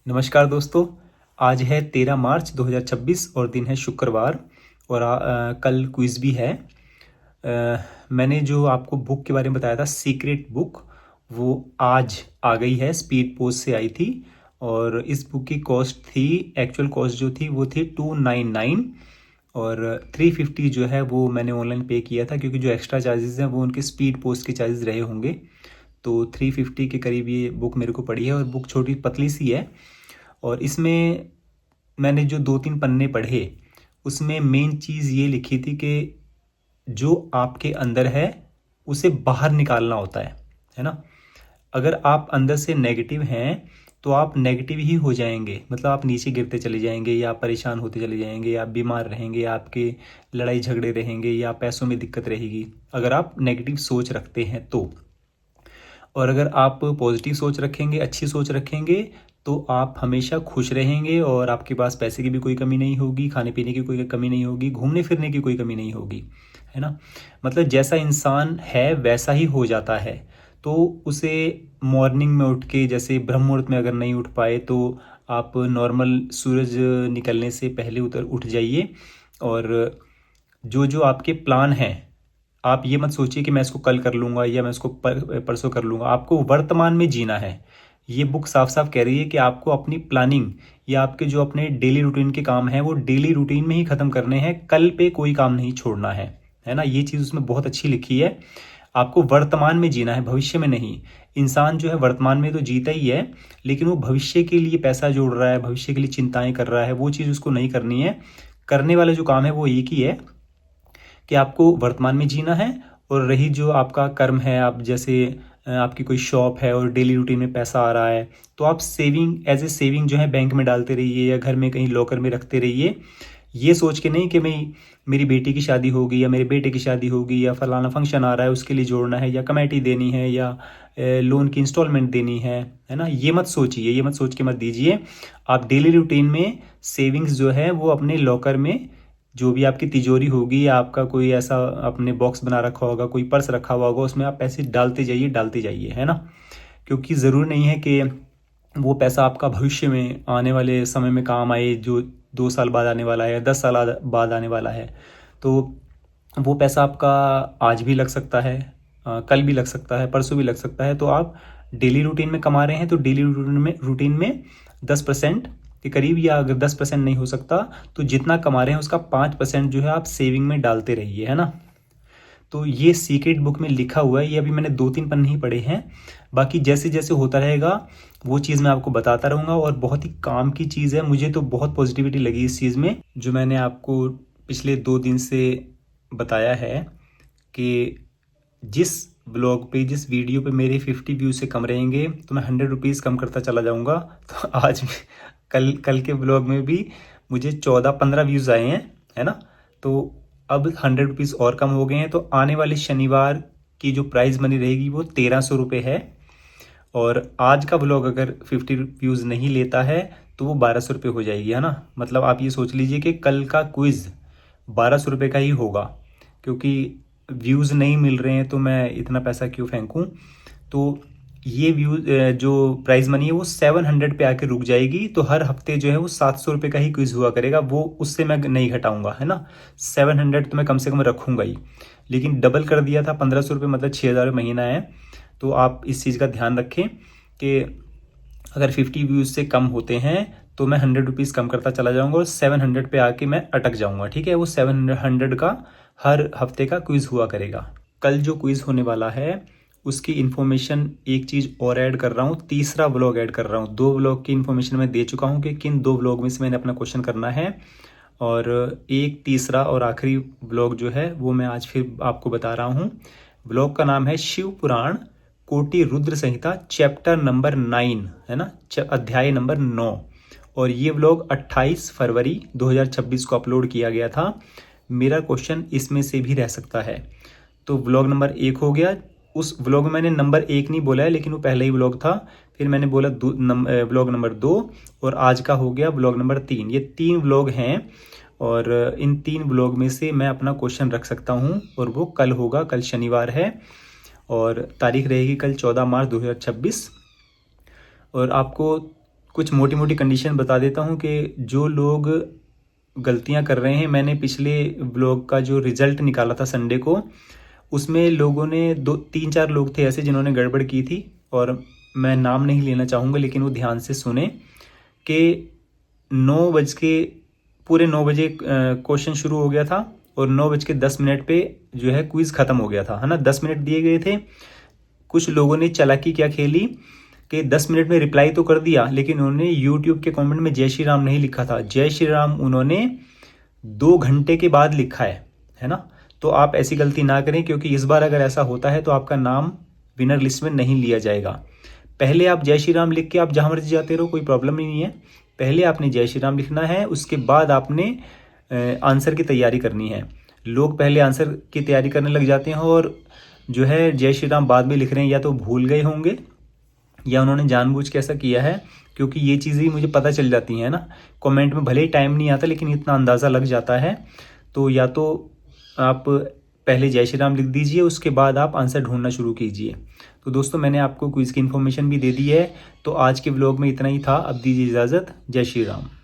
नमस्कार दोस्तों। आज है 13 मार्च 2026 और दिन है शुक्रवार। और कल क्विज़ भी है। मैंने जो आपको बुक के बारे में बताया था, सीक्रेट बुक, वो आज आ गई है, स्पीड पोस्ट से आई थी। और इस बुक की कॉस्ट थी, एक्चुअल कॉस्ट जो थी वो थी 299। और 350 जो है वो मैंने ऑनलाइन पे किया था, क्योंकि जो एक्स्ट्रा चार्जेस हैं वो उनके स्पीड पोस्ट के चार्जेस रहे होंगे। तो 350 के करीब ये बुक मेरे को पड़ी है। और बुक छोटी पतली सी है। और इसमें मैंने जो 2-3 पन्ने पढ़े, उसमें मेन चीज़ ये लिखी थी कि जो आपके अंदर है उसे बाहर निकालना होता है ना। अगर आप अंदर से नेगेटिव हैं तो आप नेगेटिव ही हो जाएंगे, मतलब आप नीचे गिरते चले जाएंगे, या परेशान होते चले जाएंगे, या बीमार रहेंगे, या आपके लड़ाई झगड़े रहेंगे, या पैसों में दिक्कत रहेगी, अगर आप नेगेटिव सोच रखते हैं तो। और अगर आप पॉजिटिव सोच रखेंगे, अच्छी सोच रखेंगे, तो आप हमेशा खुश रहेंगे और आपके पास पैसे की भी कोई कमी नहीं होगी, खाने पीने की कोई कमी नहीं होगी, घूमने फिरने की कोई कमी नहीं होगी, है ना। मतलब जैसा इंसान है वैसा ही हो जाता है। तो उसे मॉर्निंग में उठ के, जैसे ब्रह्म मुहूर्त में अगर नहीं उठ पाए तो आप नॉर्मल सूरज निकलने से पहले उठ जाइए। और जो जो आपके प्लान हैं, आप ये मत सोचिए कि मैं इसको कल कर लूँगा या मैं इसको परसों कर लूँगा। आपको वर्तमान में जीना है। ये बुक साफ साफ कह रही है कि आपको अपनी प्लानिंग या आपके जो अपने डेली रूटीन के काम हैं वो डेली रूटीन में ही ख़त्म करने हैं, कल पे कोई काम नहीं छोड़ना है ना। ये चीज़ उसमें बहुत अच्छी लिखी है। आपको वर्तमान में जीना है, भविष्य में नहीं। इंसान जो है वर्तमान में तो जीता ही है, लेकिन वो भविष्य के लिए पैसा जोड़ रहा है, भविष्य के लिए चिंताएं कर रहा है, वो चीज़ उसको नहीं करनी है। करने वाला जो काम है वो एक ही है कि आपको वर्तमान में जीना है। और रही जो आपका कर्म है, आप जैसे आपकी कोई शॉप है और डेली रूटीन में पैसा आ रहा है, तो आप सेविंग, एज ए सेविंग जो है बैंक में डालते रहिए या घर में कहीं लॉकर में रखते रहिए। ये सोच के नहीं कि मैं, मेरी बेटी की शादी होगी या मेरे बेटे की शादी होगी या फलाना फंक्शन आ रहा है उसके लिए जोड़ना है, या कमेटी देनी है, या लोन की इंस्टॉलमेंट देनी है ना। ये मत सोचिए, ये मत सोच के मत दीजिए। आप डेली रूटीन में सेविंग्स जो है वो अपने लॉकर में, जो भी आपकी तिजोरी होगी या आपका कोई ऐसा आपने बॉक्स बना रखा होगा, कोई पर्स रखा हुआ होगा, उसमें आप पैसे डालते जाइए, है ना। क्योंकि ज़रूरी नहीं है कि वो पैसा आपका भविष्य में आने वाले समय में काम आए, जो 2 साल बाद आने वाला है या 10 साल बाद आने वाला है। तो वो पैसा आपका आज भी लग सकता है, कल भी लग सकता है, परसों भी लग सकता है। तो आप डेली रूटीन में कमा रहे हैं तो डेली रूटीन में 10% के करीब, या अगर 10% नहीं हो सकता तो जितना कमा रहे हैं उसका 5% जो है आप सेविंग में डालते रहिए, है ना। तो ये सीक्रेट बुक में लिखा हुआ है। ये अभी मैंने 2-3 पन्ने ही पढ़े हैं, बाकी जैसे जैसे होता रहेगा वो चीज़ मैं आपको बताता रहूँगा। और बहुत ही काम की चीज़ है, मुझे तो बहुत पॉजिटिविटी लगी इस चीज़ में, जो मैंने आपको पिछले 2 दिन से बताया है कि जिस ब्लॉग पे, जिस वीडियो पे मेरे 50 व्यूज से कम रहेंगे तो मैं 100 रुपीज़ कम करता चला जाऊँगा। तो आज कल कल के ब्लॉग में भी मुझे 14-15 व्यूज़ आए हैं, है ना। तो अब 100 रुपीज़ और कम हो गए हैं। तो आने वाले शनिवार की जो प्राइज़ मनी रहेगी वो 1300 रुपये है। और आज का ब्लॉग अगर 50 व्यूज़ नहीं लेता है तो वो 1200 रुपये हो जाएगी, है ना। मतलब आप ये सोच लीजिए कि कल का क्विज़ 1200 रुपये का ही होगा, क्योंकि व्यूज़ नहीं मिल रहे हैं तो मैं इतना पैसा क्यों फेंकूं। तो ये व्यूज, जो प्राइज़ मनी है वो 700 पे आके रुक जाएगी। तो हर हफ्ते जो है वो 700 रुपये का ही क्विज़ हुआ करेगा, वो उससे मैं नहीं घटाऊंगा, है ना। 700 तो मैं कम से कम रखूंगा ही, लेकिन डबल कर दिया था 1500 रुपये, मतलब 6000 महीना है। तो आप इस चीज़ का ध्यान रखें कि अगर 50 व्यूज़ से कम होते हैं तो मैं 100 रुपीज़ कम करता चला जाऊंगा और 700 पे आके मैं अटक जाऊंगा, ठीक है। वो 700 का हर हफ्ते का क्विज़ हुआ करेगा। कल जो क्विज़ होने वाला है उसकी इन्फॉर्मेशन, एक चीज़ और ऐड कर रहा हूँ, तीसरा ब्लॉग ऐड कर रहा हूँ। 2 ब्लॉग की इन्फॉर्मेशन मैं दे चुका हूँ कि किन 2 ब्लॉग में से मैंने अपना क्वेश्चन करना है। और एक तीसरा और आखिरी ब्लॉग जो है वो मैं आज फिर आपको बता रहा हूँ। ब्लॉग का नाम है शिव पुराण कोटि रुद्र संहिता चैप्टर नंबर 9, है ना, अध्याय नंबर 9। और ये व्लॉग 28 फरवरी 2026 को अपलोड किया गया था। मेरा क्वेश्चन इसमें से भी रह सकता है। तो व्लॉग नंबर 1 हो गया। उस व्लॉग में मैंने नंबर 1 नहीं बोला है, लेकिन वो पहले ही व्लॉग था। फिर मैंने बोला व्लॉग नंबर 2, और आज का हो गया व्लॉग नंबर 3। ये 3 व्लॉग हैं और इन 3 व्लॉग में से मैं अपना क्वेश्चन रख सकता हूँ और वो कल होगा। कल शनिवार है और तारीख रहेगी कल 14 मार्च 2026। और आपको कुछ मोटी मोटी कंडीशन बता देता हूँ कि जो लोग गलतियाँ कर रहे हैं, मैंने पिछले ब्लॉग का जो रिजल्ट निकाला था संडे को, उसमें लोगों ने 2-3-4 लोग थे ऐसे जिन्होंने गड़बड़ की थी, और मैं नाम नहीं लेना चाहूँगा, लेकिन वो ध्यान से सुने कि 9 बजे क्वेश्चन शुरू हो गया था और 9:10 पे जो है क्विज़ ख़त्म हो गया था, है ना। 10 मिनट दिए गए थे। कुछ लोगों ने चालाकी क्या खेली कि 10 मिनट में रिप्लाई तो कर दिया, लेकिन उन्होंने यूट्यूब के कमेंट में जय श्री राम नहीं लिखा था। जय श्री राम उन्होंने 2 घंटे के बाद लिखा है ना। तो आप ऐसी गलती ना करें, क्योंकि इस बार अगर ऐसा होता है तो आपका नाम विनर लिस्ट में नहीं लिया जाएगा। पहले आप जय श्री राम लिख के आप जहाँ मर्जी जाते रहो, कोई प्रॉब्लम नहीं है। पहले आपने जय श्री राम लिखना है, उसके बाद आपने आंसर की तैयारी करनी है। लोग पहले आंसर की तैयारी करने लग जाते हैं और जो है जय श्री राम बाद में लिख रहे हैं, या तो भूल गए होंगे या उन्होंने जानबूझ के ऐसा किया है, क्योंकि ये चीज़ें मुझे पता चल जाती हैं ना। कमेंट में भले ही टाइम नहीं आता, लेकिन इतना अंदाज़ा लग जाता है। तो या तो आप पहले जय श्री राम लिख दीजिए, उसके बाद आप आंसर ढूंढना शुरू कीजिए। तो दोस्तों, मैंने आपको क्विज़ की इन्फॉर्मेशन भी दे दी है। तो आज के व्लॉग में इतना ही था। अब दीजिए इजाज़त। जय श्री राम।